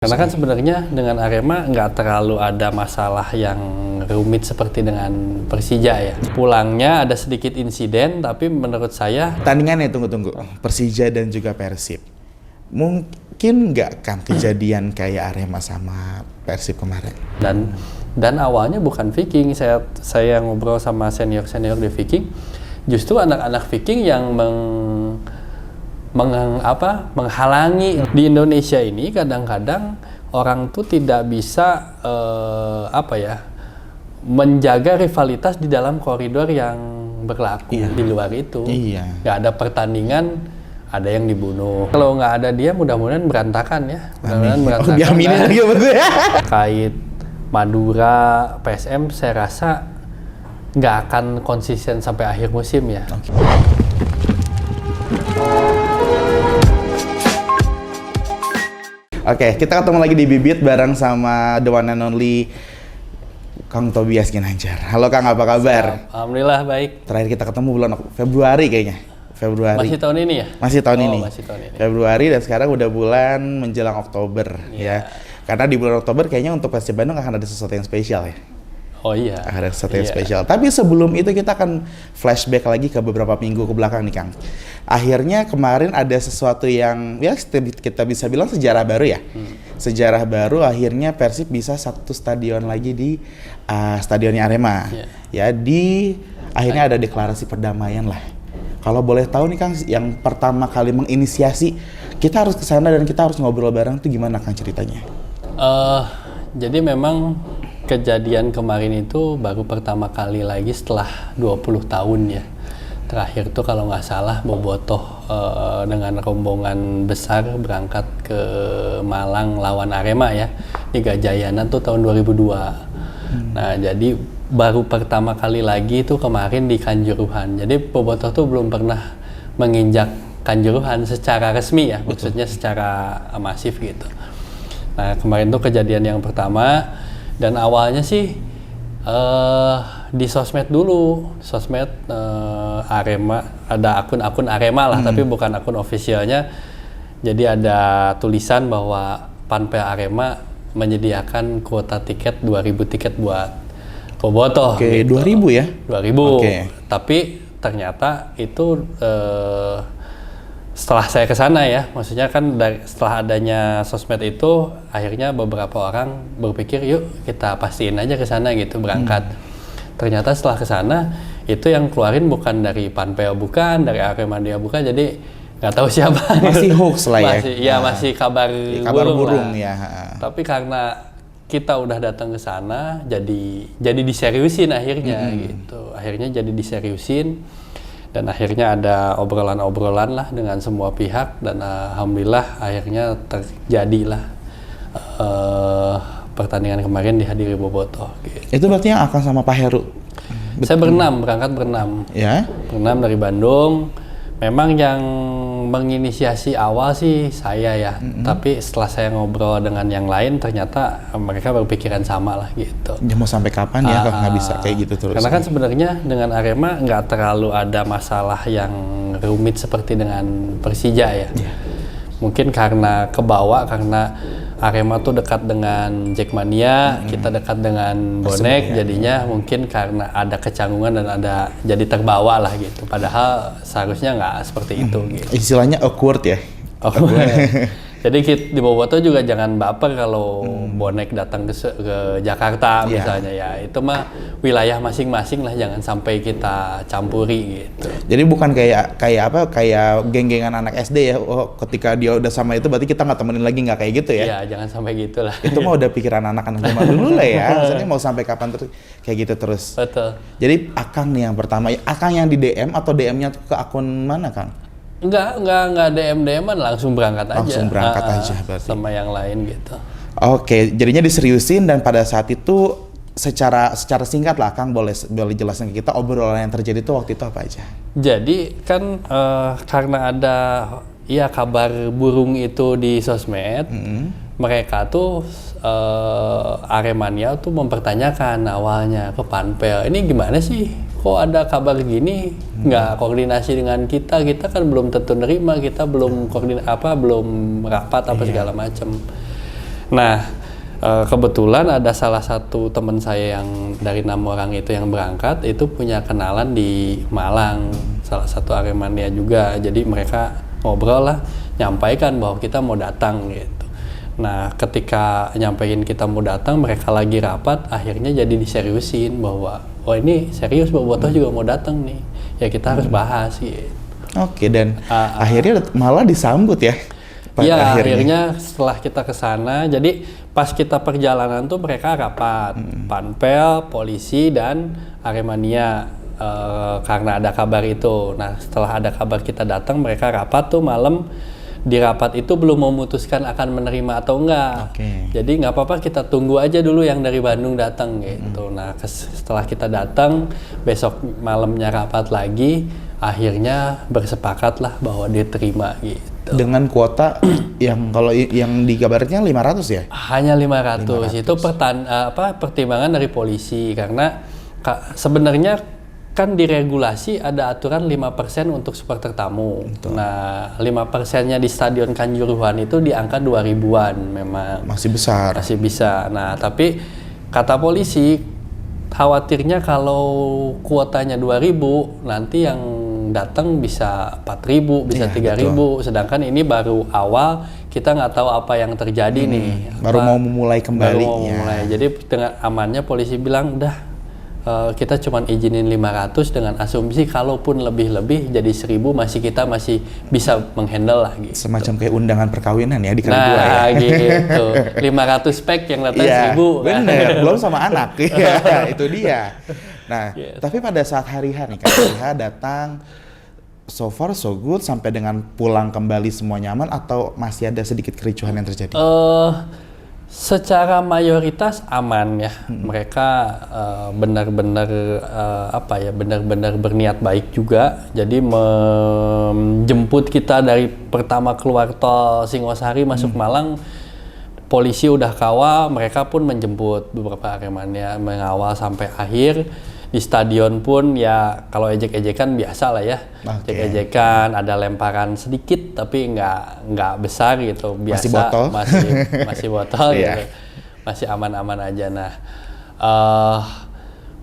Karena kan sebenarnya dengan Arema nggak terlalu ada masalah yang rumit seperti dengan Persija ya. Pulangnya ada sedikit insiden, tapi menurut saya Tandingannya tunggu. Persija dan juga Persib. Mungkin nggak kan kejadian kayak Arema sama Persib kemarin? dan awalnya bukan Viking. Saya ngobrol sama senior di Viking, justru anak-anak Viking yang menghalangi. Di Indonesia ini kadang-kadang orang tuh tidak bisa menjaga rivalitas di dalam koridor yang berlaku. Di luar itu nggak ada pertandingan, ada yang dibunuh. Kalau nggak ada dia, mudah-mudahan berantakan ya. Diaminin lagi sama gue. Kait Madura, PSM, saya rasa nggak akan konsisten sampai akhir musim ya. Oke, kita ketemu lagi di Bibit bareng sama the one and only Kang Tobias Ginanjar. Halo Kang, apa kabar? Alhamdulillah baik. Terakhir kita ketemu bulan Februari kayaknya. Masih tahun ini ya? Masih tahun ini. Masih tahun ini. Februari, dan sekarang udah bulan menjelang Oktober ya. Karena di bulan Oktober kayaknya untuk Persib Bandung akan ada sesuatu yang spesial ya. Oh iya. Ada sesuatu yang spesial. Tapi sebelum itu kita akan flashback lagi ke beberapa minggu ke belakang nih Kang. Akhirnya kemarin ada sesuatu yang ya kita bisa bilang sejarah baru ya. Sejarah baru, akhirnya Persib bisa satu stadion lagi di stadionnya Arema. Ya, akhirnya ada deklarasi perdamaian lah. Kalau boleh tahu nih Kang, yang pertama kali menginisiasi kita harus ke sana dan kita harus ngobrol bareng tuh gimana Kang ceritanya? Jadi memang kejadian kemarin itu baru pertama kali lagi setelah 20 tahun ya. Terakhir tuh kalau nggak salah Bobotoh dengan rombongan besar berangkat ke Malang lawan Arema ya. Di Gajayana tuh tahun 2002. Nah jadi baru pertama kali lagi itu kemarin di Kanjuruhan. Jadi Bobotoh tuh belum pernah menginjak Kanjuruhan secara resmi ya. Maksudnya secara masif gitu. Nah kemarin tuh kejadian yang pertama. Dan awalnya sih di sosmed dulu, Arema, ada akun-akun Arema lah, tapi bukan akun officialnya. Jadi ada tulisan bahwa Panpel Arema menyediakan kuota tiket 2.000 tiket buat Bobotoh. Oke, gitu. 2.000 ya? 2.000. Oke. Tapi ternyata itu setelah saya ke sana ya, maksudnya kan setelah adanya sosmed itu, akhirnya beberapa orang berpikir yuk kita pastiin aja ke sana gitu, berangkat. Ternyata setelah ke sana itu yang keluarin bukan dari Panpel, bukan dari Arema dia, bukan, jadi nggak tahu siapa. Masih hoax lah ya. Masih kabar burung lah. Ya. Tapi karena kita udah datang ke sana, jadi diseriusin akhirnya gitu. Akhirnya jadi diseriusin. Dan akhirnya ada obrolan-obrolan lah dengan semua pihak, dan alhamdulillah akhirnya terjadilah pertandingan kemarin dihadiri Bobotoh. Gitu. Itu berarti yang akan sama Pak Heru? Saya berangkat berenam. Ya? Berenam dari Bandung. Memang yang menginisiasi awal sih saya ya, tapi setelah saya ngobrol dengan yang lain ternyata mereka berpikiran sama lah gitu. Ya mau sampai kapan ya kalau nggak bisa kayak gitu terus? Karena kan sebenarnya dengan Arema nggak terlalu ada masalah yang rumit seperti dengan Persija ya. Mungkin karena kebawa, karena Arema tuh dekat dengan Jackmania, kita dekat dengan Bonek, jadinya mungkin karena ada kecanggungan dan ada jadi terbawa lah gitu. Padahal seharusnya nggak seperti itu gitu. Istilahnya awkward ya? Jadi di Bobotoh juga jangan baper kalau Bonek datang ke Jakarta misalnya ya. Itu mah wilayah masing-masing lah, jangan sampai kita campuri gitu. Jadi bukan kayak geng-gengan anak SD ya. Oh, ketika dia udah sama itu berarti kita nggak temenin lagi, nggak kayak gitu ya? Iya, jangan sampai gitulah. Itu mah udah pikiran anak-anak zaman dulu lah ya. Maksudnya mau sampai kapan terus kayak gitu terus. Betul. Jadi Akang nih yang pertama, Akang yang di DM atau DM-nya ke akun mana Kang? Enggak DM-an, langsung berangkat aja. Langsung berangkat aja berarti. Sama yang lain gitu. Oke, jadinya diseriusin, dan pada saat itu secara singkat lah Kang boleh jelasin ke kita obrolan yang terjadi itu waktu itu apa aja? Jadi kan karena ada kabar burung itu di sosmed, mereka tuh Aremania tuh mempertanyakan awalnya ke Panpel, ini gimana sih? Kok ada kabar gini, nggak koordinasi dengan kita kan belum tentu nerima, kita belum belum rapat segala macam. Nah, kebetulan ada salah satu teman saya yang dari 6 orang itu yang berangkat itu punya kenalan di Malang, salah satu Aremania juga. Jadi mereka ngobrol lah, nyampaikan bahwa kita mau datang gitu. Nah, ketika nyampein kita mau datang, mereka lagi rapat, akhirnya jadi diseriusin bahwa oh ini serius Bobotoh juga mau datang nih. Ya kita harus bahas gitu. Oke, dan akhirnya malah disambut ya? Iya, akhirnya setelah kita ke sana, jadi pas kita perjalanan tuh mereka rapat, Panpel, polisi, dan Aremania karena ada kabar itu. Nah, setelah ada kabar kita datang, mereka rapat tuh malam. Di rapat itu belum memutuskan akan menerima atau enggak. Jadi nggak apa-apa, kita tunggu aja dulu yang dari Bandung datang gitu. Nah, setelah kita datang, besok malamnya rapat lagi, akhirnya bersepakat lah bahwa diterima gitu. Dengan kuota yang kalau yang dikabarnya 500 ya? Hanya 500. Itu pertimbangan dari polisi karena sebenarnya kan diregulasi ada aturan 5% untuk supporter tamu. Betul. Nah, 5%-nya di Stadion Kanjuruhan itu di angka 2000-an memang. Masih besar. Masih bisa. Nah, tapi kata polisi khawatirnya kalau kuotanya 2000, nanti yang datang bisa 4000, bisa 3000. Sedangkan ini baru awal, kita nggak tahu apa yang terjadi nih. Baru mau memulai kembali. Baru mau memulai. Jadi dengan amannya polisi bilang udah kita cuma izinin 500 dengan asumsi kalaupun lebih-lebih jadi 1000 kita masih bisa menghandle lah gitu. Semacam kayak undangan perkawinan ya dikali dua ya. Nah gitu. 500 pack yang datang 1000. Bener, belum sama anak. Iya, itu dia. Nah, tapi pada saat hari nih kan, hari datang so far so good sampai dengan pulang kembali semua nyaman atau masih ada sedikit kericuhan yang terjadi? Secara mayoritas aman ya. Mereka benar-benar benar-benar berniat baik juga. Jadi menjemput kita dari pertama keluar tol Singosari masuk Malang, polisi udah kawal, mereka pun menjemput beberapa Aremania, mengawal sampai akhir. Di stadion pun ya kalau ejek-ejekan biasa lah ya. Ejek-ejekan, ada lemparan sedikit tapi nggak besar gitu, biasa. Masih botol? Masih botol gitu. Masih aman-aman aja. Nah,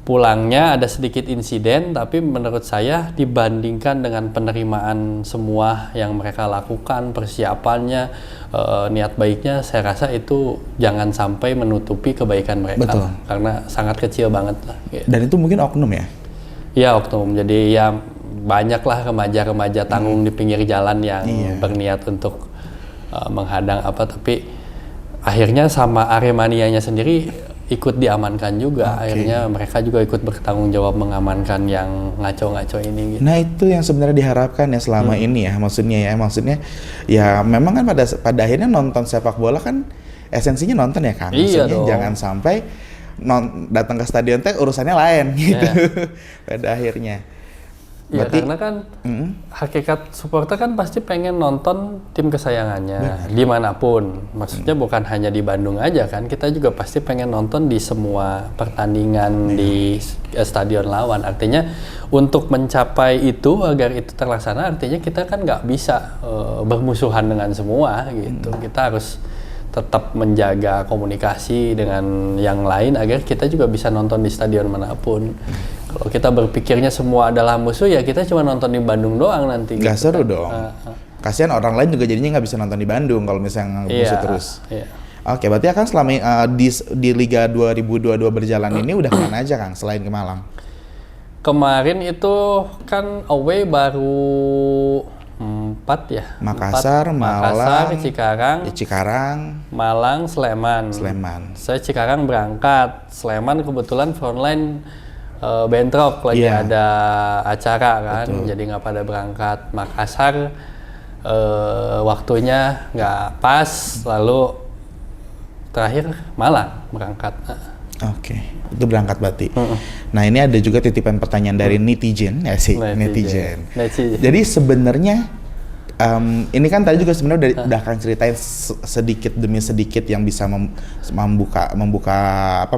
pulangnya ada sedikit insiden, tapi menurut saya dibandingkan dengan penerimaan semua yang mereka lakukan, persiapannya, niat baiknya, saya rasa itu jangan sampai menutupi kebaikan mereka. Betul. Karena sangat kecil banget lah. Gitu. Dan itu mungkin oknum ya? Iya, oknum. Jadi ya banyaklah remaja-remaja tanggung di pinggir jalan yang berniat untuk menghadang tapi akhirnya sama Aremanianya sendiri ikut diamankan juga. Akhirnya mereka juga ikut bertanggung jawab mengamankan yang ngaco-ngaco ini gitu. Nah, itu yang sebenarnya diharapkan ya selama ini ya, maksudnya ya memang kan pada akhirnya nonton sepak bola kan esensinya nonton ya Kang. Maksudnya jangan sampai datang ke stadion teh urusannya lain gitu. Pada akhirnya. Ya, berarti, karena kan hakikat supporter kan pasti pengen nonton tim kesayangannya dimanapun. Maksudnya bukan hanya di Bandung aja kan, kita juga pasti pengen nonton di semua pertandingan di stadion lawan. Artinya untuk mencapai itu, agar itu terlaksana, artinya kita kan nggak bisa bermusuhan dengan semua gitu. Kita harus tetap menjaga komunikasi dengan yang lain agar kita juga bisa nonton di stadion manapun. Kalau kita berpikirnya semua adalah musuh, ya kita cuma nonton di Bandung doang nanti. Gak seru dong. Kasihan orang lain juga jadinya nggak bisa nonton di Bandung kalau misalnya musuh terus. Oke, berarti akan selama di Liga 2022 berjalan ini udah kemana aja Kang selain ke Malang? Kemarin itu kan away baru 4 ya. Makassar, Malang, Cikarang, Malang, Sleman. Saya Cikarang berangkat, Sleman kebetulan frontline bentrok lagi ada acara kan. Betul. Jadi nggak pada berangkat. Makassar waktunya nggak pas, lalu terakhir Malang berangkat. Oke, itu berangkat berarti. Nah, ini ada juga titipan pertanyaan dari netizen. Jadi sebenarnya ini kan tadi juga sebenarnya udah akan ceritain sedikit demi sedikit yang bisa membuka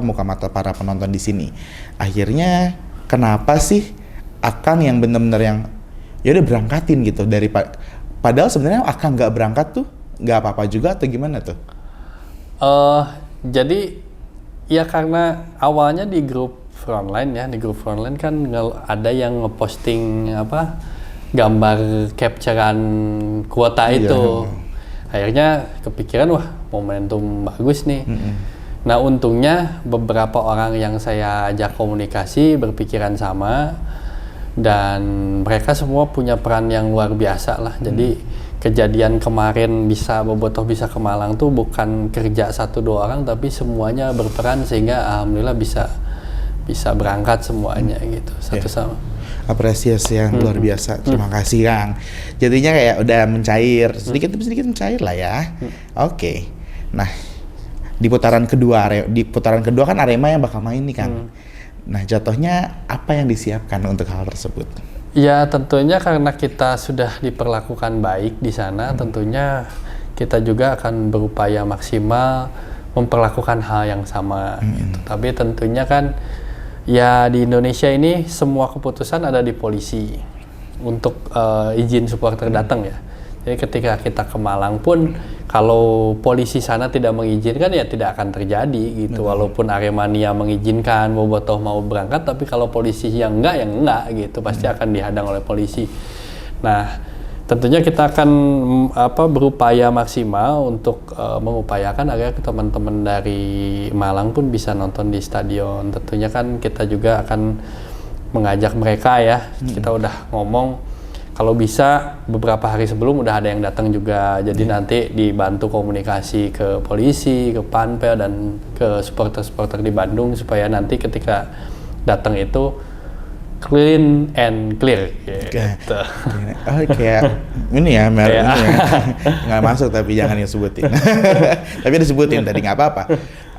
muka mata para penonton di sini. Akhirnya kenapa sih Akang yang benar-benar yang ya udah berangkatin gitu padahal sebenarnya Akang nggak berangkat tuh nggak apa-apa juga atau gimana tuh? Jadi ya karena awalnya di grup frontline ya, di grup frontline kan ada yang ngeposting gambar capturean kuota itu. Akhirnya kepikiran wah momentum bagus nih. Nah untungnya beberapa orang yang saya ajak komunikasi berpikiran sama dan mereka semua punya peran yang luar biasa lah. Jadi kejadian kemarin Bobotoh bisa ke Malang tuh bukan kerja 1-2 orang tapi semuanya berperan sehingga alhamdulillah bisa berangkat semuanya gitu satu sama. Apresiasi yang luar biasa. Terima kasih Kang. Jadinya kayak udah mencair sedikit demi sedikit mencair lah ya. Oke. Nah, di putaran kedua kan Arema yang bakal main nih Kang. Nah, jatuhnya apa yang disiapkan untuk hal tersebut? Ya, tentunya karena kita sudah diperlakukan baik di sana, tentunya kita juga akan berupaya maksimal memperlakukan hal yang sama gitu. Tapi tentunya kan ya di Indonesia ini semua keputusan ada di polisi untuk izin supporter datang ya. Jadi ketika kita ke Malang pun kalau polisi sana tidak mengizinkan ya tidak akan terjadi gitu. Walaupun Aremania mengizinkan Bobotoh mau berangkat, tapi kalau polisi yang enggak gitu pasti akan dihadang oleh polisi. Nah, tentunya kita akan berupaya maksimal untuk mengupayakan agar teman-teman dari Malang pun bisa nonton di stadion. Tentunya kan kita juga akan mengajak mereka ya. Kita udah ngomong kalau bisa beberapa hari sebelum udah ada yang datang juga. Jadi nanti dibantu komunikasi ke polisi, ke Panpel dan ke supporter-supporter di Bandung supaya nanti ketika datang itu clean and clear gitu. Kayak ini ya, ini ya. Nggak masuk tapi jangan disebutin. Tapi disebutin tadi nggak apa-apa.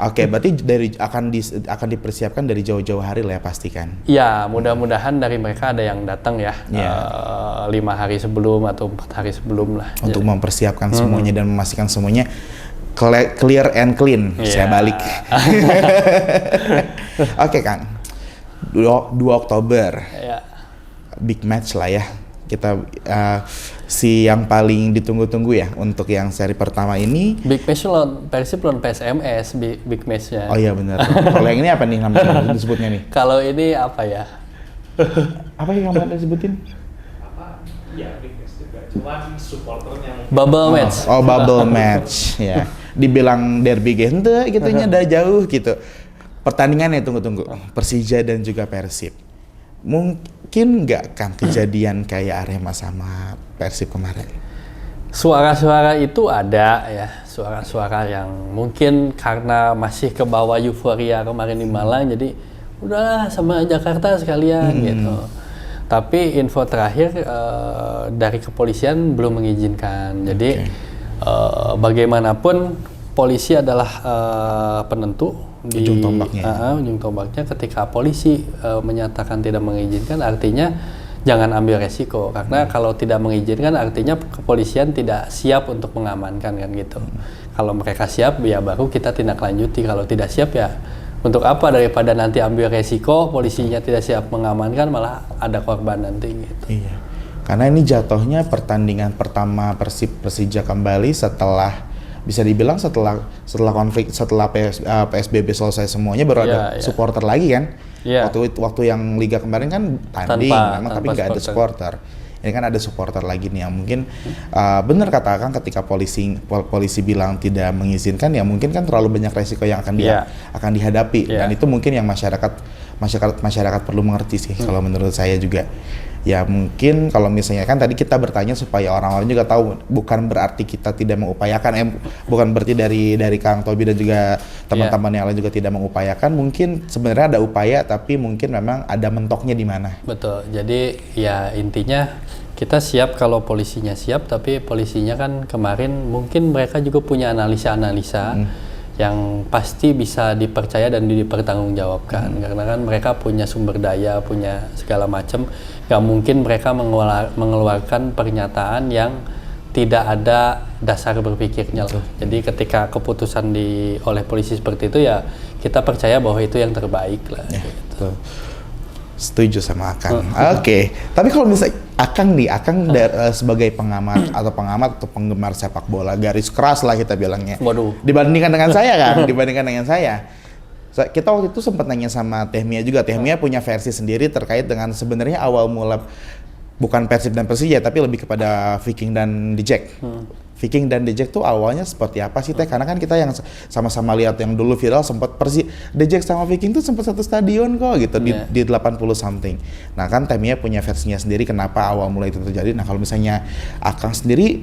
Oke, berarti akan dipersiapkan dari jauh-jauh hari lah ya pastikan. Ya, mudah-mudahan dari mereka ada yang datang ya 5 hari sebelum atau 4 hari sebelum lah. Untuk mempersiapkan semuanya dan memastikan semuanya clear and clean. Saya balik. Oke Kang, 2 Oktober, big match lah ya. Kita si yang paling ditunggu-tunggu ya untuk yang seri pertama ini. Big match Persib lawan PSMS, big match-nya. Oh iya benar. Kalau yang ini apa nih namanya disebutnya nih? Kalau ini apa ya? Apa yang kemarin disebutin? Iya, big match juga. Cuman supporternya Bubble match. Oh, bubble match ya. Dibilang derby gente gitunya udah jauh gitu. Pertandingannya tunggu-tunggu. Persija dan juga Persib. Mungkin nggak kan kejadian kayak Arema sama Persib kemarin? Suara-suara itu ada ya, suara-suara yang mungkin karena masih ke bawah euforia kemarin di Malang, jadi udahlah sama Jakarta sekalian gitu. Tapi info terakhir dari kepolisian belum mengizinkan. Jadi bagaimanapun polisi adalah penentu. Ujung tombaknya. Ujung tombaknya ketika polisi menyatakan tidak mengizinkan, artinya jangan ambil resiko karena kalau tidak mengizinkan artinya kepolisian tidak siap untuk mengamankan kan gitu. Kalau mereka siap ya baru kita tindak lanjuti. Kalau tidak siap ya untuk apa daripada nanti ambil resiko polisinya tidak siap mengamankan malah ada korban nanti gitu. Iya. Karena ini jatuhnya pertandingan pertama Persija kembali setelah bisa dibilang setelah konflik, setelah PSBB selesai semuanya baru ada supporter lagi kan. Waktu yang liga kemarin kan tanding memang tapi nggak ada supporter. Ini kan ada supporter lagi nih yang mungkin benar kata Kang ketika polisi bilang tidak mengizinkan ya mungkin kan terlalu banyak resiko yang akan dihadapi dan itu mungkin yang masyarakat perlu mengerti sih kalau menurut saya juga. Ya mungkin kalau misalnya kan tadi kita bertanya supaya orang-orang juga tahu bukan berarti kita tidak mengupayakan bukan berarti dari Kang Tobi dan juga teman-teman yang lain juga tidak mengupayakan, mungkin sebenarnya ada upaya tapi mungkin memang ada mentoknya di mana. Betul. Jadi ya intinya kita siap kalau polisinya siap, tapi polisinya kan kemarin mungkin mereka juga punya analisa-analisa yang pasti bisa dipercaya dan dipertanggungjawabkan karena kan mereka punya sumber daya, punya segala macam. Gak mungkin mereka mengeluarkan pernyataan yang tidak ada dasar berpikirnya loh. Jadi ketika keputusan oleh polisi seperti itu ya kita percaya bahwa itu yang terbaik lah. Ya, gitu. Setuju sama Akang. Oke. Tapi kalau misalnya Akang sebagai pengamat atau penggemar sepak bola garis keras lah kita bilangnya. Waduh. Dibandingkan dengan saya kan, kita waktu itu sempat nanya sama Teh Mia juga. Teh Mia punya versi sendiri terkait dengan sebenarnya awal mula bukan Persib dan Persija tapi lebih kepada Viking dan The Jack. Viking dan The Jack tuh awalnya seperti apa sih Teh? Karena kan kita yang sama-sama lihat yang dulu viral sempat The Jack sama Viking tuh sempat satu stadion kok gitu di 80 something. Nah kan Teh Mia punya versinya sendiri kenapa awal mulai itu terjadi. Nah kalau misalnya Akang sendiri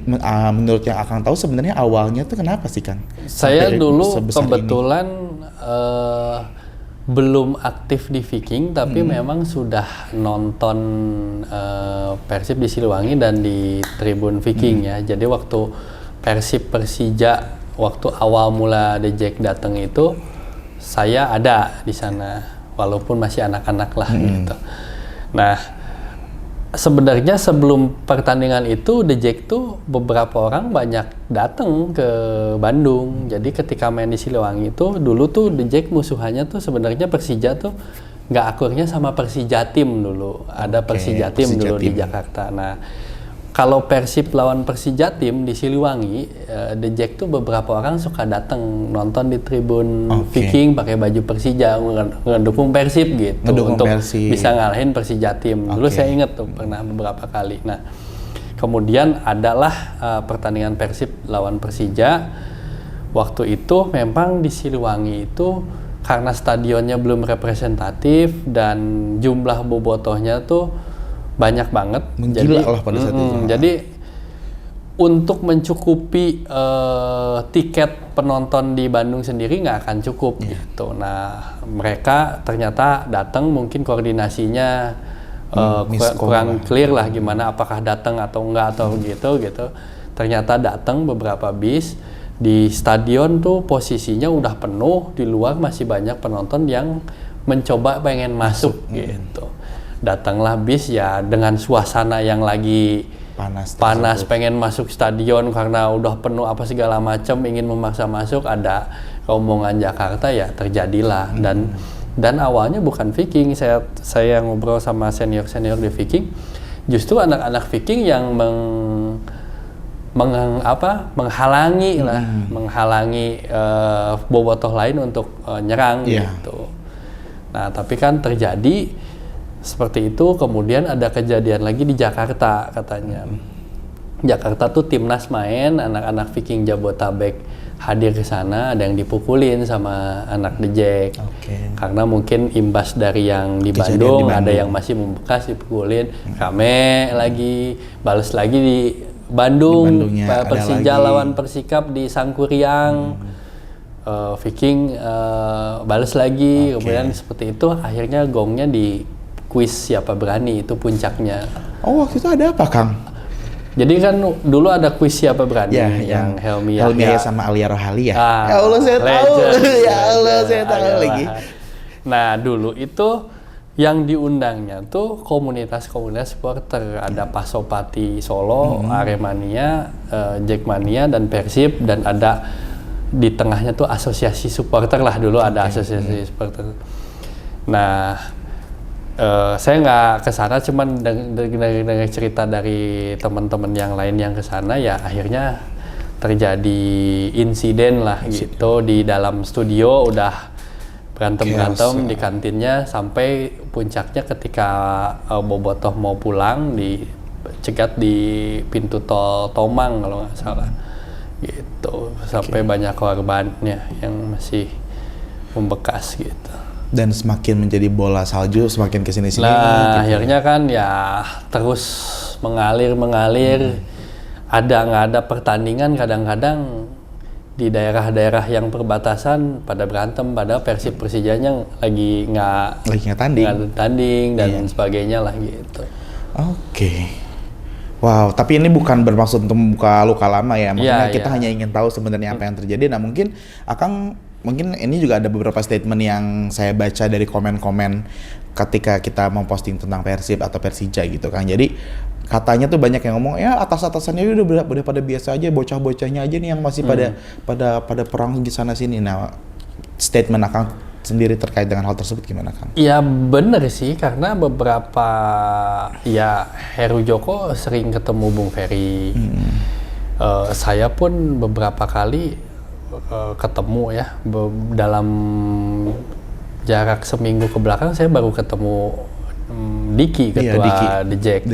menurut yang Akang tahu sebenarnya awalnya tuh kenapa sih Kang? Saya Sampai dulu sebesar kebetulan belum aktif di Viking tapi memang sudah nonton Persib di Siliwangi dan di Tribun Viking ya. Jadi waktu Persib Persija waktu awal mula The Jack datang itu saya ada di sana walaupun masih anak-anak lah gitu. Nah, sebenarnya sebelum pertandingan itu The Jack tuh beberapa orang banyak datang ke Bandung. Jadi ketika main di Siliwangi itu dulu tuh The Jack musuhannya tuh sebenarnya Persija tuh nggak akurnya sama Persijatim dulu. Ada Persijatim dulu di Jakarta. Nah, kalau Persib lawan Persijatim di Siliwangi, The Jack tuh beberapa orang suka datang nonton di Tribun Viking pakai baju Persija ngedukung Persib gitu untuk bisa ngalahin Persijatim. Dulu saya ingat tuh pernah beberapa kali. Nah, kemudian adalah pertandingan Persib lawan Persija. Waktu itu memang di Siliwangi itu karena stadionnya belum representatif dan jumlah bobotohnya tuh banyak banget. Menggila lah pada saat itu. Jadi untuk mencukupi tiket penonton di Bandung sendiri nggak akan cukup gitu. Nah mereka ternyata datang mungkin koordinasinya kurang clear lah gimana apakah datang atau enggak atau gitu. Ternyata datang beberapa bis di stadion tuh posisinya udah penuh, di luar masih banyak penonton yang mencoba pengen masuk gitu. Datanglah bis ya dengan suasana yang lagi panas pengen masuk stadion karena udah penuh apa segala macam ingin memaksa masuk, ada rombongan Jakarta ya terjadilah. Dan awalnya bukan Viking, saya ngobrol sama senior di Viking, justru anak-anak Viking yang menghalangi bobotoh lain untuk nyerang gitu. Nah tapi kan terjadi seperti itu. Kemudian ada kejadian lagi di Jakarta katanya. Jakarta tuh timnas main, anak-anak Viking Jabotabek hadir ke sana, ada yang dipukulin sama anak The Jack. Karena mungkin imbas dari yang di Bandung, ada yang masih membekas dipukulin. Rame lagi, balas lagi di Bandung, Persija lawan Persikap di Sangkuriang. Viking balas lagi, kemudian seperti itu akhirnya gongnya di kuis siapa berani, itu puncaknya. Oh waktu itu ada apa Kang? Jadi kan dulu ada kuis siapa berani yang Helmi Yahya sama Alia Rohali ya. Ya Allah saya tahu. Ya Allah saya tahu lagi. Nah dulu itu yang diundangnya tuh komunitas supporter, ada Pasopati Solo, Aremania, Jackmania dan Persib, dan ada di tengahnya tuh asosiasi supporter lah dulu ada asosiasi supporter. Nah saya nggak kesana, cuman dengar cerita dari teman-teman yang lain yang kesana ya akhirnya terjadi insiden lah gitu di dalam studio, udah berantem di kantinnya sampai puncaknya ketika bobotoh mau pulang dicegat di pintu tol Tomang kalau nggak salah gitu, sampai banyak korbannya yang masih membekas gitu. Dan semakin menjadi bola salju, semakin kesini-sini. Nah, gitu. akhirnya kan ya terus mengalir. Ada nggak ada pertandingan, kadang-kadang di daerah-daerah yang perbatasan pada berantem, pada Persib Persijanya lagi nggak tanding dan sebagainya lah gitu. Wow, tapi ini bukan bermaksud untuk membuka luka lama ya. Makanya kita hanya ingin tahu sebenarnya apa yang terjadi. Nah, mungkin ini juga ada beberapa statement yang saya baca dari komen-komen ketika kita memposting tentang Persib atau Persija gitu kan. Jadi katanya tuh banyak yang ngomong ya atas-atasannya udah pada biasa aja, bocah-bocahnya aja nih yang masih pada perang di sana sini. Nah, statement Akang sendiri terkait dengan hal tersebut gimana Kang? Ya bener sih, karena beberapa ya Heru Joko sering ketemu Bung Ferry. Saya pun beberapa kali ketemu ya dalam jarak seminggu ke belakang saya baru ketemu Diki, ketua The Jack.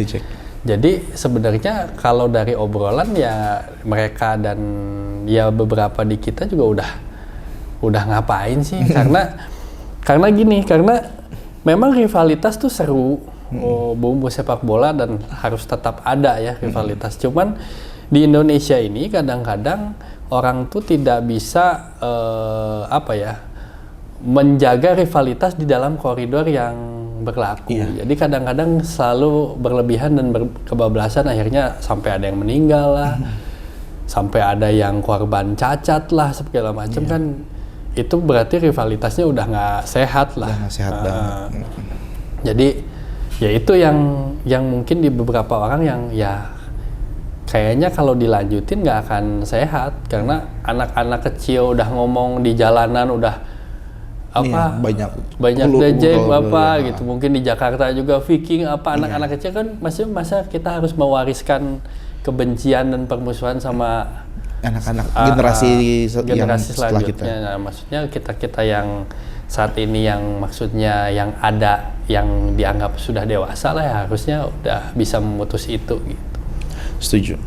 Jadi sebenarnya kalau dari obrolan ya mereka dan ya beberapa di kita juga udah ngapain sih karena memang rivalitas tuh seru, bumbu sepak bola dan harus tetap ada ya rivalitas. Cuman di Indonesia ini kadang-kadang orang tuh tidak bisa menjaga rivalitas di dalam koridor yang berlaku. Jadi kadang-kadang selalu berlebihan dan kebablasan, akhirnya sampai ada yang meninggal lah, sampai ada yang korban cacat lah segala macam kan. Itu berarti rivalitasnya udah nggak sehat lah. Udah nggak sehat banget. Jadi ya itu yang mungkin di beberapa orang yang ya kayaknya kalau dilanjutin nggak akan sehat, karena anak-anak kecil udah ngomong di jalanan udah banyak dejek gitu. Mungkin di Jakarta juga Viking anak-anak kecil kan masa kita harus mewariskan kebencian dan permusuhan sama anak-anak generasi setelah kita. Nah, maksudnya kita yang saat ini yang maksudnya yang ada yang dianggap sudah dewasa lah ya, harusnya udah bisa memutus itu gitu. Setuju.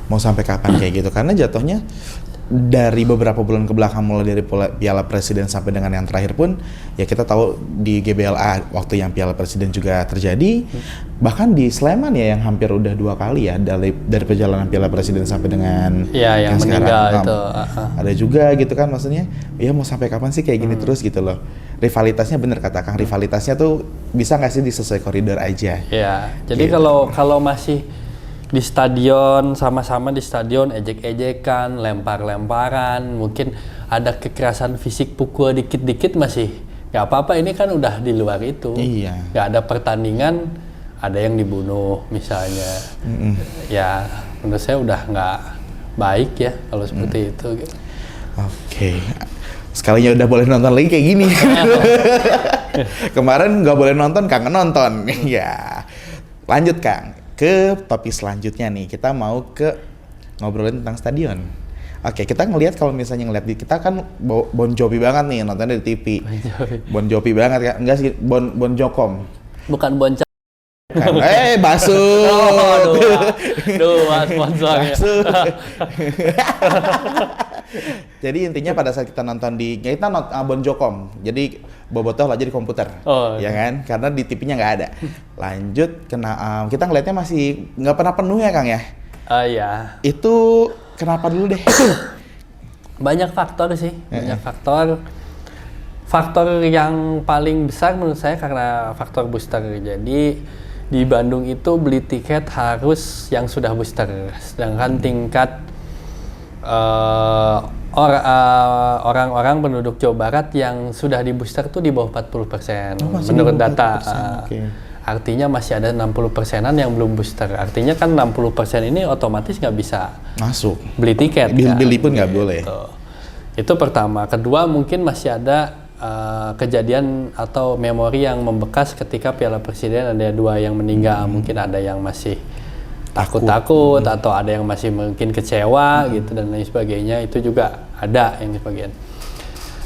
Mau sampai kapan kayak gitu? Karena jatuhnya dari beberapa bulan ke belakang, mulai dari Piala Presiden sampai dengan yang terakhir pun ya kita tahu di GBLA waktu yang Piala Presiden juga terjadi, bahkan di Sleman ya yang hampir udah 2 kali ya dari perjalanan Piala Presiden sampai dengan yang meninggal itu. Ada juga gitu kan, maksudnya ya mau sampai kapan sih kayak gini terus gitu loh. Rivalitasnya bener kata Kang, rivalitasnya tuh bisa nggak sih disesuai koridor aja? Ya, jadi gitu. kalau masih di stadion, sama-sama di stadion ejek-ejekan, lempar-lemparan, mungkin ada kekerasan fisik, pukul dikit-dikit masih nggak apa-apa. Ini kan udah di luar itu. Nggak ada pertandingan, ada yang dibunuh misalnya. Ya menurut saya udah nggak baik ya kalau seperti itu. Oke. Sekalinya udah boleh nonton lagi kayak gini. Kemarin nggak boleh nonton, kangen nonton. Ya, lanjut Kang. Ke topik selanjutnya nih, kita mau ke ngobrolin tentang stadion. Oke, kita ngelihat kalau misalnya ngeliat kita kan Bon Jovi banget nih nontonnya di TV. Bon Jovi banget ya, enggak sih Bon Jokom. Bukan Bon Basut. Dua sponsornya. Jadi intinya pada saat kita nonton kita nonton Bon Jokom, jadi bobotoh aja di komputer, ya kan? Karena di TV-nya nggak ada. Lanjut, kita ngelihatnya masih nggak pernah penuh ya Kang ya? Iya. Itu kenapa dulu deh? Banyak faktor sih, banyak faktor. Faktor yang paling besar menurut saya karena faktor booster. Jadi di Bandung itu beli tiket harus yang sudah booster, sedangkan tingkat orang-orang penduduk Jawa Barat yang sudah di booster tuh di bawah 40% menurut data. Artinya masih ada 60%-an yang belum booster. Artinya kan 60% ini otomatis nggak bisa masuk beli tiket. Beli pun nggak boleh. Itu pertama. Kedua, mungkin masih ada kejadian atau memori yang membekas ketika Piala Presiden ada 2 yang meninggal. Mungkin ada yang masih takut atau ada yang masih mungkin kecewa gitu dan lain sebagainya. Itu juga ada yang sebagian.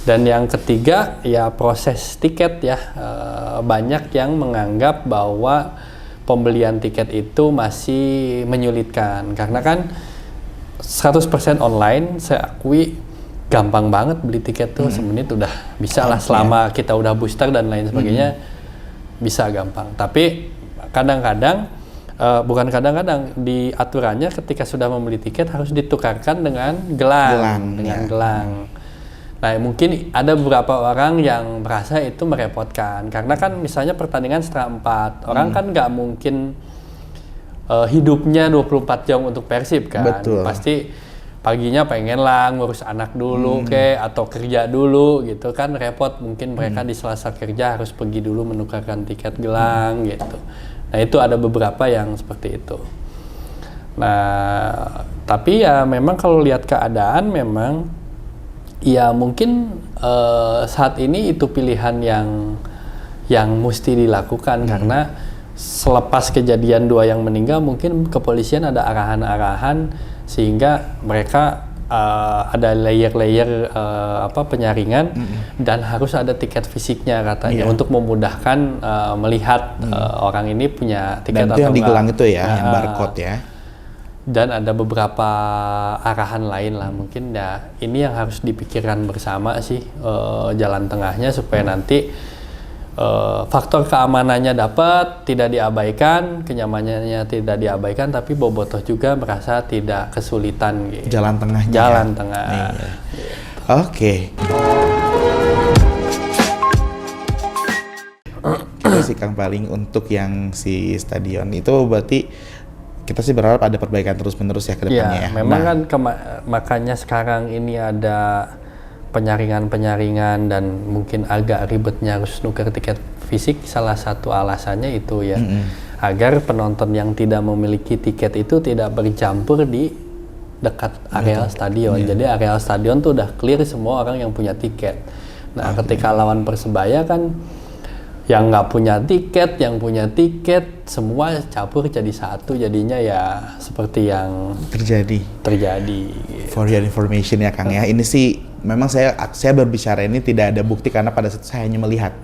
Dan yang ketiga ya proses tiket ya, banyak yang menganggap bahwa pembelian tiket itu masih menyulitkan karena kan 100% online. Saya akui gampang banget beli tiket tuh, semenit udah bisa lah selama kita udah booster dan lain sebagainya, bisa gampang. Tapi kadang-kadang bukan kadang-kadang, di aturannya ketika sudah membeli tiket harus ditukarkan dengan gelang. Nah, mungkin ada beberapa orang yang merasa itu merepotkan karena kan misalnya pertandingan setengah 4, orang kan nggak mungkin hidupnya 24 jam untuk Persib kan. Betul. Pasti paginya pengen lah ngurus anak dulu atau kerja dulu gitu kan, repot. Mungkin mereka di Selasa kerja harus pergi dulu menukarkan tiket gelang gitu. Nah, itu ada beberapa yang seperti itu. Nah, tapi ya memang kalau lihat keadaan memang Ya mungkin saat ini itu pilihan yang mesti dilakukan karena selepas kejadian 2 yang meninggal mungkin kepolisian ada arahan-arahan sehingga mereka ada layer-layer penyaringan dan harus ada tiket fisiknya katanya untuk memudahkan melihat orang ini punya tiket dan atau yang enggak. digelang itu ya, yang barcode ya. Dan ada beberapa arahan lain lah mungkin ya ini yang harus dipikirkan bersama sih jalan tengahnya supaya nanti faktor keamanannya dapat, tidak diabaikan, kenyamanannya tidak diabaikan, tapi bobotoh juga merasa tidak kesulitan gitu. Jalan tengahnya. Jalan tengah. Iya. Gitu. Oke. Itu sih Kang paling untuk yang si stadion itu berarti kita sih berharap ada perbaikan terus-menerus ya ke depannya ya. Memang kan makanya sekarang ini ada penyaringan dan mungkin agak ribetnya harus nuker tiket fisik, salah satu alasannya itu ya agar penonton yang tidak memiliki tiket itu tidak bercampur di dekat areal stadion. Jadi areal stadion tuh udah clear semua orang yang punya tiket. Nah ketika lawan Persebaya kan yang nggak punya tiket, yang punya tiket, semua campur jadi satu, jadinya ya seperti yang terjadi. Gitu. For your information ya Kang ya, ini sih memang saya berbicara ini tidak ada bukti karena pada saat saya hanya melihat.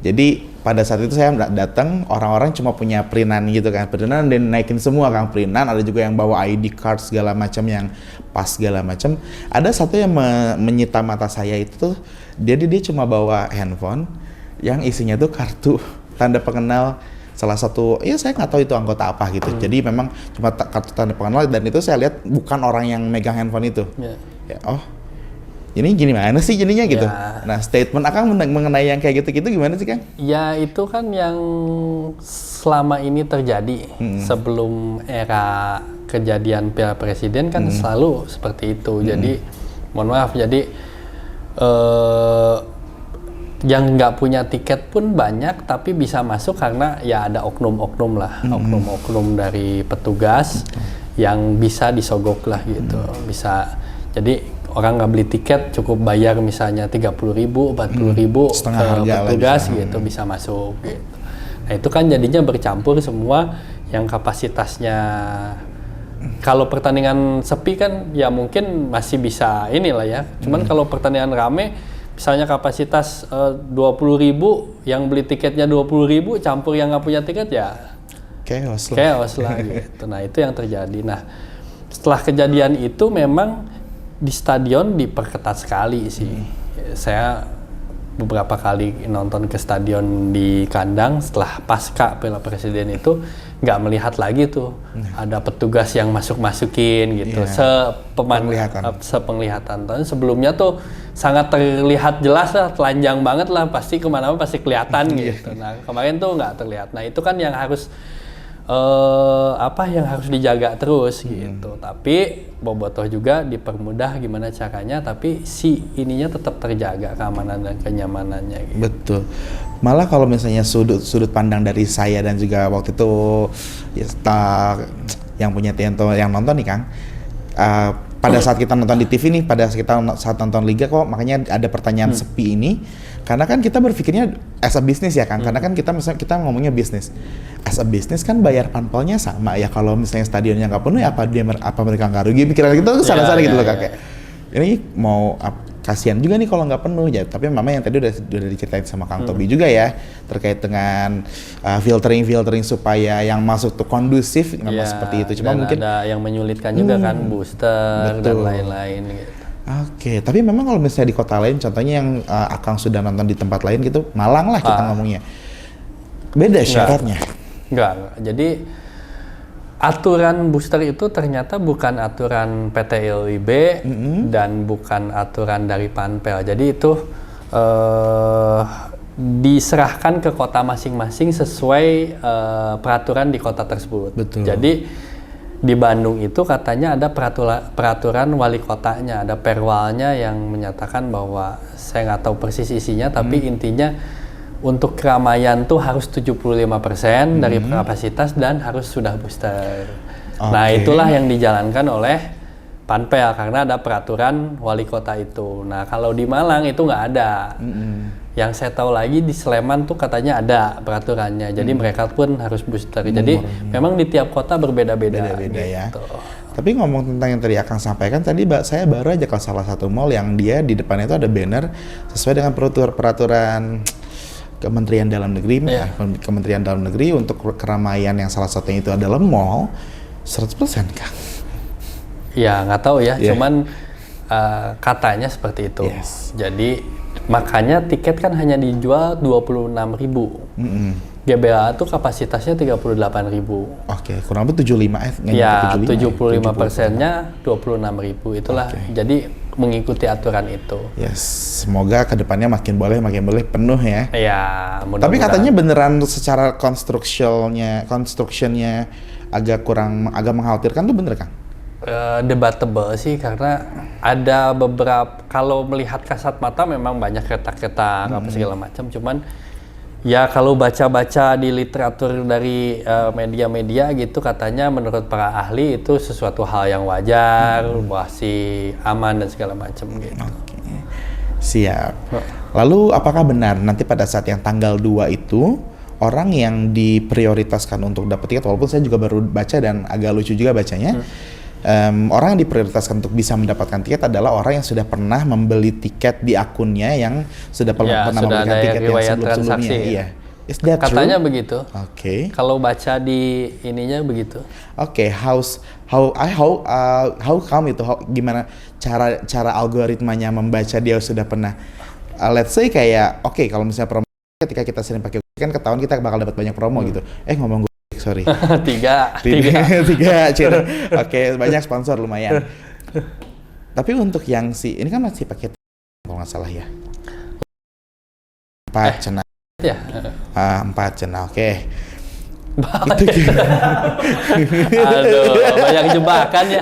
Jadi pada saat itu saya datang, orang-orang cuma punya printan gitu kan, printan dan naikin semua Kang printan, ada juga yang bawa ID card segala macam yang pas segala macam. Ada satu yang menyita mata saya itu tuh, dia cuma bawa handphone yang isinya tuh kartu tanda pengenal salah satu, ya saya nggak tahu itu anggota apa gitu. Jadi memang cuma kartu tanda pengenal dan itu saya lihat bukan orang yang megang handphone itu. Ya, oh, ini gimana sih jadinya gitu? Nah statement Akang mengenai yang kayak gitu-gitu gimana sih Kang? Ya itu kan yang selama ini terjadi sebelum era kejadian Piala Presiden kan selalu seperti itu. Jadi mohon maaf, jadi yang nggak punya tiket pun banyak tapi bisa masuk karena ya ada oknum-oknum lah, oknum-oknum dari petugas yang bisa disogok lah gitu. Bisa, jadi orang nggak beli tiket cukup bayar misalnya 30.000, 40.000 ke petugas gitu bisa masuk gitu. Nah itu kan jadinya bercampur semua yang kapasitasnya. Kalau pertandingan sepi kan ya mungkin masih bisa inilah ya. Cuman kalau pertandingan rame, misalnya kapasitas 20.000, yang beli tiketnya 20.000, campur yang nggak punya tiket ya chaos lah gitu. Nah itu yang terjadi. Nah setelah kejadian itu memang di stadion diperketat sekali sih. Saya beberapa kali nonton ke stadion di kandang setelah pasca Piala Presiden itu nggak melihat lagi tuh ada petugas yang masuk-masukin gitu. Sepenglihatan. Sebelumnya tuh sangat terlihat jelas lah, telanjang banget lah, pasti kemana-mana pasti kelihatan gitu. Nah kemarin tuh nggak terlihat. Nah itu kan yang harus yang harus dijaga terus gitu. Tapi bobotoh juga dipermudah gimana caranya, tapi si ininya tetap terjaga keamanan dan kenyamanannya gitu. Betul. Malah kalau misalnya sudut pandang dari saya dan juga waktu itu yang punya Tiento yang nonton nih Kang, pada saat kita nonton di TV nih, saat nonton Liga kok makanya ada pertanyaan sepi ini, karena kan kita berpikirnya as a business ya Kang, karena kan kita ngomongnya bisnis. As a business kan bayar panpelnya sama ya, kalau misalnya stadionnya nggak penuh ya apa mereka nggak rugi, pikiran kita tuh sana-sana gitu loh Kak. Ini mau kasihan juga nih kalau nggak penuh ya, tapi memang yang tadi udah diceritain sama Kang Tobi juga ya terkait dengan filtering supaya yang masuk tuh kondusif memang seperti itu. Cuma mungkin ada yang menyulitkan juga kan, booster dan lain-lain gitu. Oke, tapi memang kalau misalnya di kota lain, contohnya yang Akang sudah nonton di tempat lain gitu, Malang lah kita ngomongnya, beda syaratnya. Enggak. Jadi aturan booster itu ternyata bukan aturan PT LIB dan bukan aturan dari Panpel. Jadi itu diserahkan ke kota masing-masing sesuai peraturan di kota tersebut. Betul. Jadi di Bandung itu katanya ada peraturan wali kotanya, ada perwalnya yang menyatakan bahwa saya nggak tahu persis isinya, tapi intinya untuk keramaian tuh harus 75% dari kapasitas dan harus sudah booster. Nah itulah yang dijalankan oleh Panpel karena ada peraturan wali kota itu. Nah kalau di Malang itu nggak ada. Yang saya tahu lagi di Sleman tuh katanya ada peraturannya. Jadi mereka pun harus booster. Jadi memang di tiap kota berbeda-beda. Beda-beda ya. gitu. Tapi ngomong tentang yang tadi Akang sampaikan tadi, saya baru aja ke salah satu mall yang dia di depannya itu ada banner sesuai dengan peraturan Kementerian Dalam Negeri, Kementerian Dalam Negeri untuk keramaian yang salah satunya itu adalah mall 100% Kang. Ya nggak tahu ya, cuman katanya seperti itu. Jadi makanya tiket kan hanya dijual 26.000. GBA itu kapasitasnya 38.000. Oke, kurang lebih 75 ya, 75%-nya 26.000 itulah. Jadi mengikuti aturan itu. Yes, semoga kedepannya makin boleh penuh ya. Ya, mudah-mudahan. Tapi katanya beneran secara constructionnya agak mengkhawatirkan tuh bener Kang? Debatable sih karena ada beberapa, kalau melihat kasat mata memang banyak retak-retak apa segala macam, cuman ya kalau baca-baca di literatur dari media-media gitu katanya menurut para ahli itu sesuatu hal yang wajar, masih aman dan segala macam gitu. Siap. Lalu apakah benar nanti pada saat yang tanggal 2 itu orang yang diprioritaskan untuk dapat tiket, walaupun saya juga baru baca dan agak lucu juga bacanya, orang yang diprioritaskan untuk bisa mendapatkan tiket adalah orang yang sudah pernah membeli tiket di akunnya yang sudah pernah membelikan tiket yang sebelum-sebelumnya. Iya. Is that katanya true? begitu. Oke. Kalau baca di ininya begitu. Oke, how come itu gimana cara algoritmanya membaca dia sudah pernah let's say kayak kalau misalnya promo ketika kita sering pakai kan ketahuan kita bakal dapat banyak promo gitu. Ngomong sorry. tiga. Oke, banyak sponsor lumayan. Tapi untuk yang ini kan masih pakai kalau nggak salah ya. 4 channel. Ya. 4 channel. Oke. Itu aduh, banyak jebakan ya.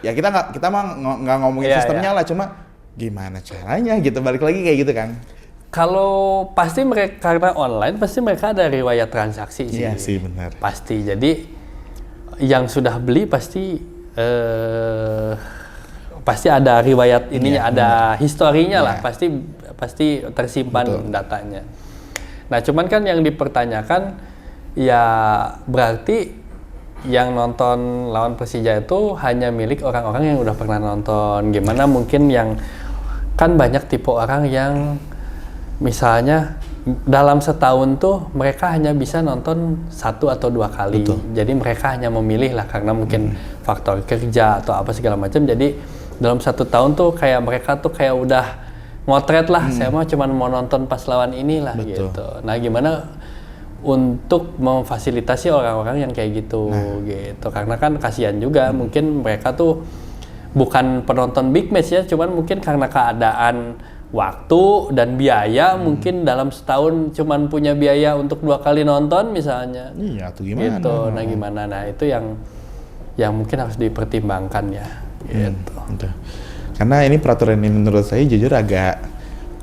Ya kita mah nggak ngomongin sistemnya lah, cuma gimana caranya gitu, balik lagi kayak gitu kan. Kalau pasti mereka karena online pasti mereka ada riwayat transaksi sih. Iya sih benar. Pasti. Jadi yang sudah beli pasti ada riwayat ininya, ada historinya lah, pasti tersimpan datanya. Nah, cuman kan yang dipertanyakan ya berarti yang nonton lawan Persija itu hanya milik orang-orang yang udah pernah nonton. Gimana mungkin yang kan banyak tipe orang yang misalnya dalam setahun tuh mereka hanya bisa nonton 1 atau 2 kali. Jadi mereka hanya memilih lah karena mungkin faktor kerja atau apa segala macam. Jadi dalam 1 tahun tuh kayak mereka tuh kayak udah ngotret lah. Saya mah cuma mau nonton pas lawan inilah gitu. Nah gimana untuk memfasilitasi orang-orang yang kayak gitu gitu. Karena kan kasihan juga mungkin mereka tuh bukan penonton big match ya, cuman mungkin karena keadaan waktu dan biaya mungkin dalam setahun cuman punya biaya untuk 2 kali nonton misalnya. Iya, atau gimana? Gitu. Nah gimana? Nah itu yang mungkin harus dipertimbangkan ya. Gitu. Karena ini peraturan ini menurut saya jujur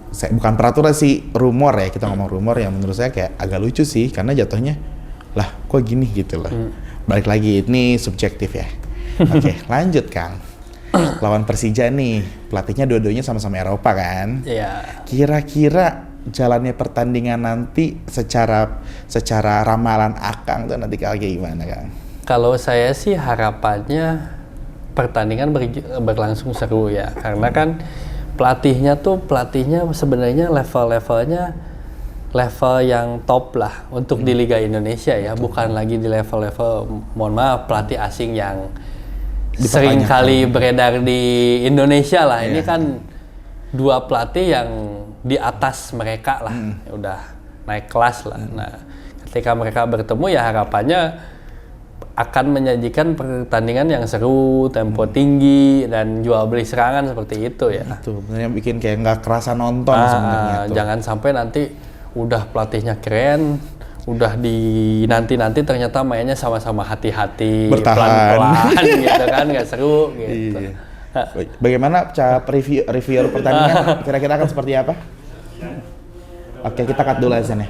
bukan peraturan sih, rumor ya, kita ngomong rumor yang menurut saya kayak agak lucu sih, karena jatuhnya lah kok gini gitu loh. Balik lagi, ini subjektif ya. Oke, lanjut Kang. Lawan Persija nih, pelatihnya dua-duanya sama-sama Eropa kan? Iya. Kira-kira jalannya pertandingan nanti secara ramalan Akang tuh nanti kayak gimana Kang? Kalau saya sih harapannya pertandingan berlangsung seru ya, karena kan pelatihnya sebenarnya level-levelnya level yang top lah untuk di Liga Indonesia ya, bukan lagi di level-level mohon maaf pelatih asing yang sering kali beredar di Indonesia lah. Ini kan 2 pelatih yang di atas mereka lah, udah naik kelas lah. Nah, ketika mereka bertemu ya harapannya akan menyajikan pertandingan yang seru, tempo tinggi, dan jual beli serangan seperti itu ya. Itu benar yang bikin kayak nggak kerasa nonton sebenarnya. Jangan sampai nanti udah pelatihnya keren, udah nanti ternyata mainnya sama-sama hati-hati, pelan-pelan gitu kan, nggak seru gitu. Iya. Bagaimana cara review pertandingan? Kira-kira akan seperti apa? Oke, kita cut dulu aja nih.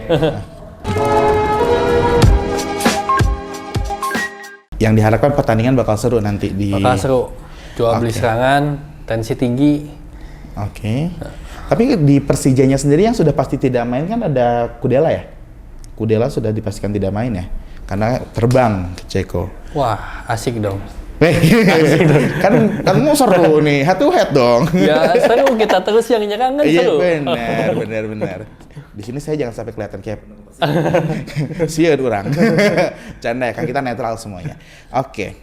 Yang diharapkan pertandingan bakal seru nanti di. Bakal seru. Jual beli Oke. serangan, tensi tinggi. Oke. Tapi di Persijanya sendiri yang sudah pasti tidak main kan ada Kudela ya? Kudela sudah dipastikan tidak main ya? Karena terbang ke Ceko. Wah, asik dong. kan mau seru nih, head to head dong. Ya seru, kita terus yang nyerang kan Iya seru. benar. Di sini saya jangan sampai kelihatan kayak sieun orang. Canda ya, kan kita netral semuanya. Oke.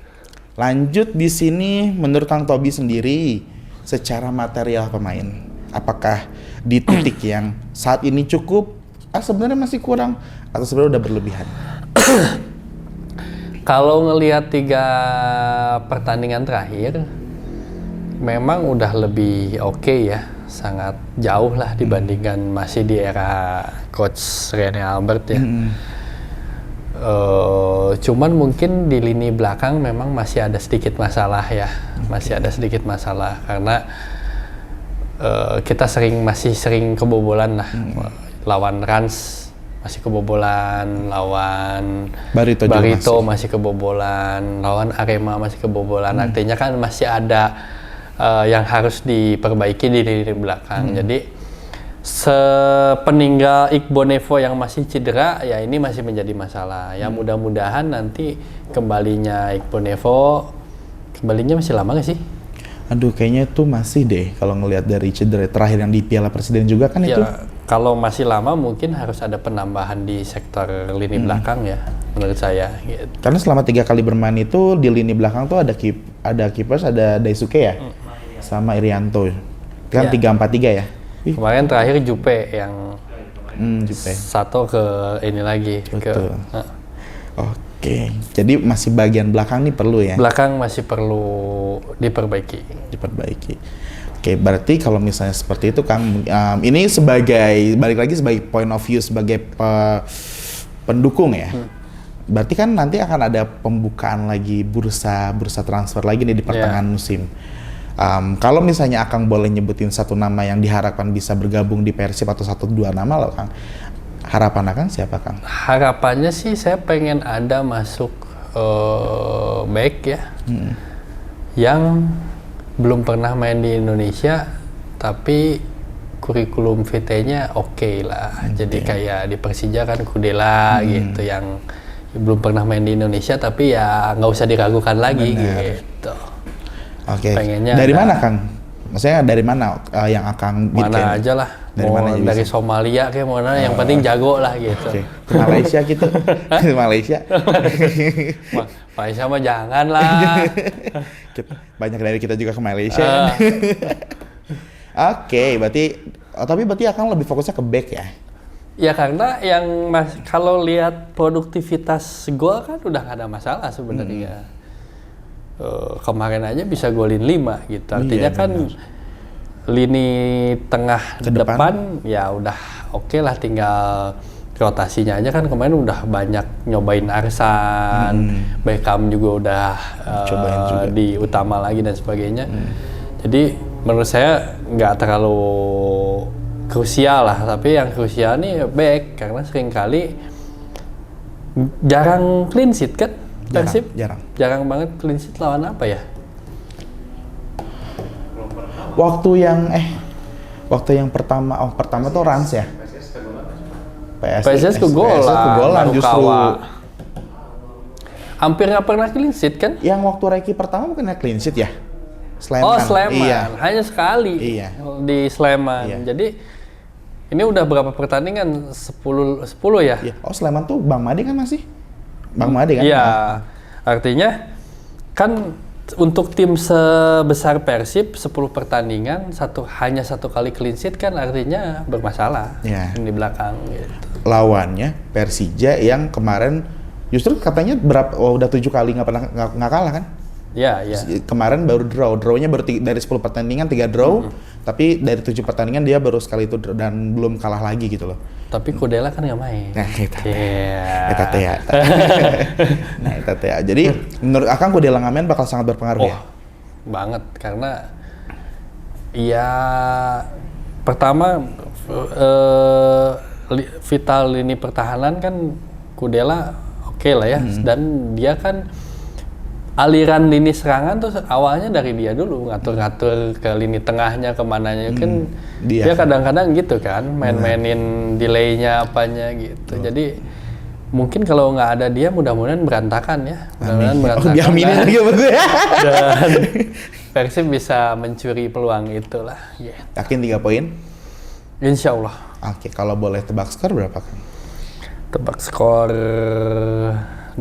Lanjut di sini menurut Kang Tobi sendiri secara material pemain, apakah di titik yang saat ini cukup, sebenarnya masih kurang atau sebenarnya udah berlebihan? Kalau ngelihat 3 pertandingan terakhir, memang udah lebih oke ya, sangat jauh lah dibandingkan masih di era Coach Rene Albert ya. Cuman mungkin di lini belakang memang masih ada sedikit masalah ya, masih ada sedikit masalah karena kita masih sering kebobolan lah, lawan Rans masih kebobolan, lawan Barito juga masih kebobolan, lawan Arema masih kebobolan. Artinya kan masih ada yang harus diperbaiki di lini belakang. Jadi sepeninggal Iqbal Nevo yang masih cedera, ya ini masih menjadi masalah. Ya mudah-mudahan nanti kembalinya Iqbal Nevo, kembalinya masih lama nggak sih? Aduh, kayaknya tuh masih deh kalau ngelihat dari cedera terakhir yang di Piala Presiden juga kan Ya, itu. kalau masih lama mungkin harus ada penambahan di sektor lini belakang ya, menurut saya. Gitu. Karena selama 3 kali bermain itu di lini belakang tuh ada kippers, ada Daisuke ya, sama Irianto. Kan Ya. 3-4-3 ya. Kemarin terakhir Jupe yang Jupe. satu ke ini lagi Betul. ke Oke, jadi masih bagian belakang nih perlu ya belakang masih perlu diperbaiki. diperbaiki. Oke, berarti kalau misalnya seperti itu Kang, ini balik lagi sebagai point of view sebagai pendukung ya. Berarti kan nanti akan ada pembukaan lagi bursa transfer lagi nih di pertengahan musim. Kalau misalnya Akang boleh nyebutin satu nama yang diharapkan bisa bergabung di Persib atau 1-2 nama loh Kang. Harapan Akang siapa Kang? Harapannya sih saya pengen ada masuk back ya, yang belum pernah main di Indonesia tapi kurikulum vitae-nya oke lah. Jadi kayak di Persija kan Kudela gitu yang belum pernah main di Indonesia tapi ya nggak usah diragukan lagi gitu. Oke. Pengennya Dari ada- mana Kang? Maksudnya dari mana yang Akang Mana aja lah. Dari Mau mana aja dari bisa? Somalia kayak mana, yang penting jago lah gitu. Oke. Ke Malaysia gitu. Ke Malaysia. Malaysia mah jangan lah. Banyak dari kita juga ke Malaysia. Oke, tapi berarti Akang lebih fokusnya ke back ya? Ya karena yang kalau lihat produktivitas gol kan udah gak ada masalah sebenarnya. Kemarin aja bisa golin 5 gitu. Artinya Iya, kan lini tengah Ke depan. depan ya udah oke lah, tinggal rotasinya aja kan kemarin udah banyak nyobain Arsan, Beckham juga udah Cobain juga. di utama lagi dan sebagainya. Jadi menurut saya nggak terlalu krusial lah, tapi yang krusial nih back karena seringkali jarang clean sheet kan. Persib jarang banget clean sheet. Lawan apa ya? Waktu yang pertama tuh Rans ya? PSS kegolan justru. Hampir nggak pernah clean sheet kan? Yang waktu Reki pertama bukannya clean sheet ya? Sleman. Oh, Sleman. Iya. Hanya sekali Iya. di Sleman. Iya. Jadi ini udah berapa pertandingan? 10 ya? Iya. Oh, Sleman tuh Bang Made kan masih? Bang Made kan? Iya. Artinya kan untuk tim sebesar Persib 10 pertandingan hanya satu kali clean sheet kan artinya bermasalah Iya. di belakang gitu. Lawannya Persija yang kemarin justru katanya udah 7 kali nggak kalah kan? Ya, ya. Kemarin baru drawnya baru dari 10 pertandingan 3 draw, tapi dari 7 pertandingan dia baru sekali itu dan belum kalah lagi gitu loh. Tapi Kudela kan nggak main. Nah, itu. Iya. Eta teh ya. Nah, eta teh ya. Jadi menurut Akang Kudela ngamen bakal sangat berpengaruh ya? Banget karena ya pertama vital lini pertahanan kan Kudela oke lah ya, dan dia kan aliran lini serangan tuh awalnya dari dia dulu, ngatur-ngatur ke lini tengahnya kemananya kan dia kadang-kadang gitu kan, main-mainin delay-nya apanya gitu. Jadi mungkin kalau nggak ada dia mudah-mudahan berantakan ya, mudah-mudahan berantakan. Diaminin lagi sama gue. Dan Persib bisa mencuri peluang itulah. Yeah. Yakin 3 poin? Insya Allah. Oke, kalau boleh tebak skor berapa kan? Tebak skor 2-1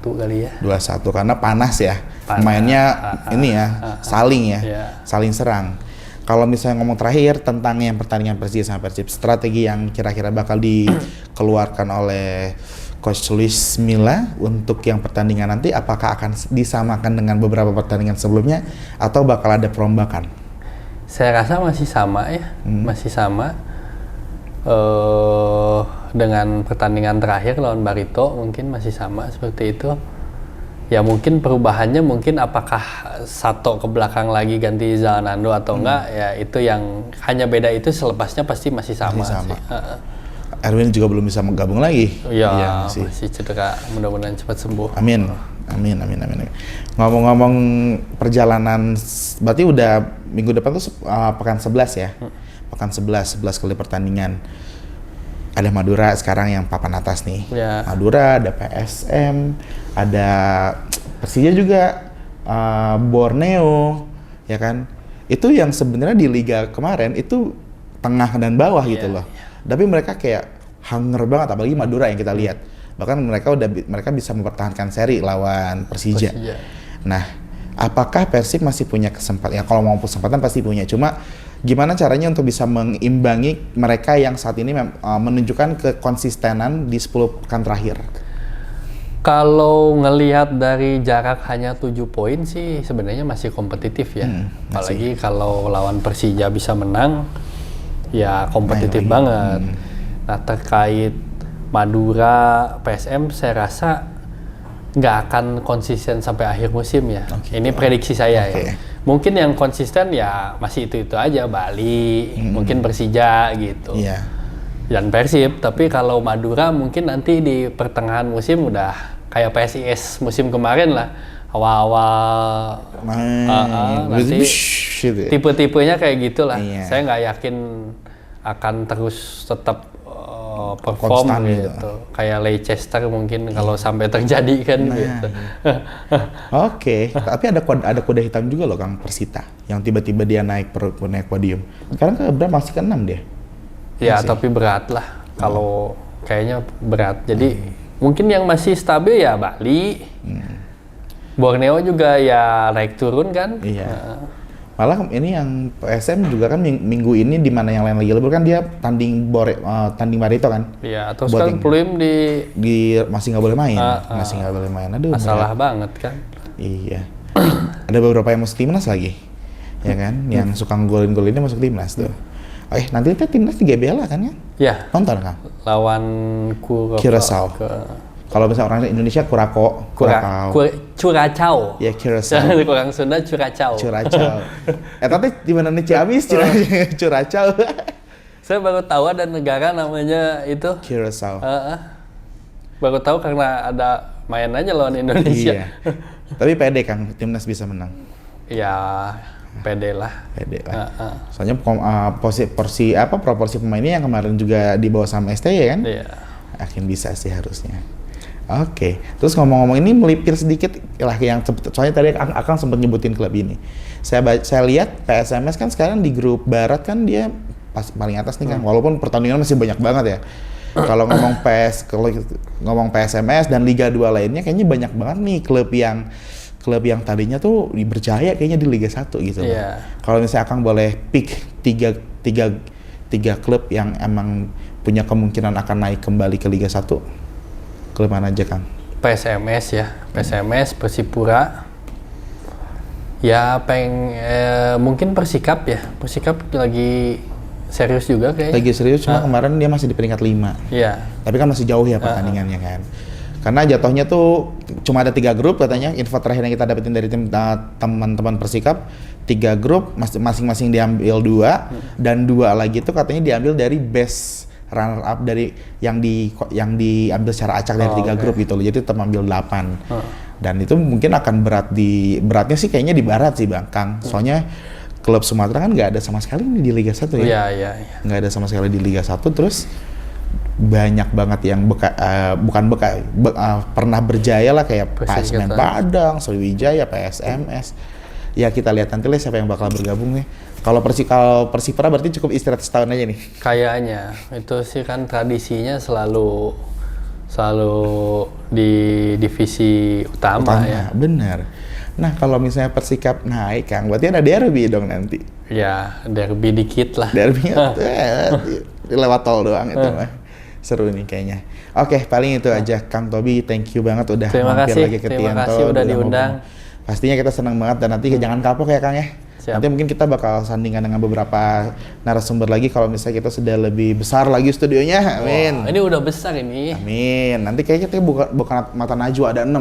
kali ya. 2-1 karena panas ya. Panas. Mainnya ini ya, saling ya. Yeah. Saling serang. Kalau misalnya ngomong terakhir tentang yang pertandingan Persija sama Persib, strategi yang kira-kira bakal dikeluarkan oleh Coach Luis Milla untuk yang pertandingan nanti, apakah akan disamakan dengan beberapa pertandingan sebelumnya atau bakal ada perombakan? Saya rasa masih sama ya, masih sama. Dengan pertandingan terakhir lawan Barito mungkin masih sama seperti itu. Ya mungkin perubahannya mungkin apakah Sato ke belakang lagi ganti Zalando atau enggak, ya itu yang hanya beda itu, selepasnya pasti masih sama. Masih sama. Sih. Erwin juga belum bisa menggabung lagi. Iya, masih cedera, mudah-mudahan cepat sembuh. Amin. Ngomong-ngomong perjalanan, berarti udah minggu depan tuh pekan 11 ya. Pekan 11 kali pertandingan. Ada Madura sekarang yang papan atas nih. Ya. Madura, ada PSM, ada Persija juga, Borneo, ya kan. Itu yang sebenarnya di liga kemarin itu tengah dan bawah gitu loh. Tapi mereka kayak hanger banget, apalagi Madura yang kita lihat. Bahkan mereka bisa mempertahankan seri lawan Persija. Nah, apakah Persib masih punya kesempatan? Ya kalau mau kesempatan pasti punya. Cuma gimana caranya untuk bisa mengimbangi mereka yang saat ini menunjukkan kekonsistenan di 10 pekan terakhir? Kalau ngelihat dari jarak hanya 7 poin sih sebenarnya masih kompetitif ya. Apalagi kalau lawan Persija bisa menang, ya kompetitif banget. Nah, terkait Madura, PSM, saya rasa nggak akan konsisten sampai akhir musim ya. Ini prediksi saya ya. Mungkin yang konsisten ya masih itu-itu aja, Bali, mungkin Persija gitu. Dan Persib. Tapi kalau Madura mungkin nanti di pertengahan musim udah kayak PSIS musim kemarin lah. Awal-awal nanti tipe-tipenya kayak gitulah. Saya nggak yakin akan terus tetap perform konstan gitu. Kayak Leicester mungkin kalau sampai terjadi kan gitu. Tapi ada kuda hitam juga loh Kang, Persita, yang tiba-tiba dia naik podium. Sekarang masih ke-6 dia. Ya, tapi berat lah. Kalau kayaknya berat. Jadi mungkin yang masih stabil ya Bali. Borneo juga ya naik turun kan. Malah ini yang PSM juga kan minggu ini di mana yang lain lagi libur kan dia tanding Barito kan. Iya, atau sekarang Pluim di masih nggak boleh main. Masih nggak boleh main. Aduh, masalah banget kan. Iya. Ada beberapa yang masuk timnas lagi. Ya kan, yang suka golin-golinnya masuk timnas tuh. Nanti itu timnas di GBL kan ya? Iya. Nonton kan? Lawan Curaçao. Kalau misalnya orang Indonesia Curacao. Ya, Curaçao. Orang Sunda Curacao. Tapi di mana nih Ciamis? Curacao. Saya baru tahu ada negara namanya itu. Curaçao. Baru tahu karena ada main aja lawan Indonesia. Tapi pede Kang, timnas bisa menang. Ya, pede lah. Soalnya proporsi pemainnya yang kemarin juga dibawa sama STY kan? Iya. Yakin bisa sih harusnya. Terus ngomong-ngomong ini melipir sedikit lah yang soalnya tadi Akang sempat nyebutin klub ini. Saya lihat PSMS kan sekarang di grup barat kan dia paling atas nih kan. Walaupun pertandingan masih banyak banget ya. Kalau ngomong PSMS dan Liga 2 lainnya kayaknya banyak banget nih klub yang tadinya tuh berjaya kayaknya di Liga 1 gitu. Kalau misalnya Akang boleh pick tiga klub yang emang punya kemungkinan akan naik kembali ke Liga 1. Klub mana aja Kang? PSMS ya, PSMS, Persipura. Ya mungkin Persikap ya. Persikap lagi serius juga kayaknya. Lagi serius, cuma kemarin dia masih di peringkat 5. Iya. Tapi kan masih jauh ya pertandingannya kan. Karena jatuhnya tuh cuma ada 3 grup katanya. Info terakhir yang kita dapetin dari teman-teman Persikap, 3 grup masing-masing diambil 2 dan 2 lagi itu katanya diambil dari best runner up dari yang diambil secara acak dari 3 grup gitu loh. Jadi tetap ambil 8. Dan itu mungkin akan beratnya sih kayaknya di barat sih Bang Kang. Soalnya klub Sumatera kan nggak ada sama sekali nih di Liga 1 ya. Iya. Nggak ada sama sekali di Liga 1, terus banyak banget yang pernah berjaya lah kayak PSM Padang, Sriwijaya, PSMS. Ya kita lihat nanti lah siapa yang bakal bergabung nih. Kalau Persipura berarti cukup istirahat setahun aja nih. Kayaknya itu sih kan tradisinya selalu di divisi utama ya. Bener. Nah kalau misalnya Persikap naik Kang, berarti ada derby dong nanti. Ya, derby dikit lah. Derbynya lewat tol doang itu mah. Seru nih kayaknya. Oke, paling itu aja Kang Tobi. Thank you banget udah mampir lagi ke Tianto. Terima kasih udah diundang. Pastinya kita senang banget dan nanti jangan kapok ya Kang ya. Siap. Nanti mungkin kita bakal sandingan dengan beberapa narasumber lagi kalau misalnya kita sudah lebih besar lagi studionya. Amin. Wah, ini udah besar ini. Amin. Nanti kayaknya kita bukan mata najwa ada 6.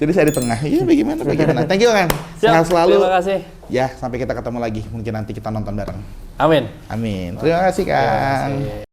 Jadi saya di tengah. Iya bagaimana. Thank you Kang. Sehat selalu. Terima kasih. Ya, sampai kita ketemu lagi. Mungkin nanti kita nonton bareng. Amin. Terima kasih Kang. Terima kasih.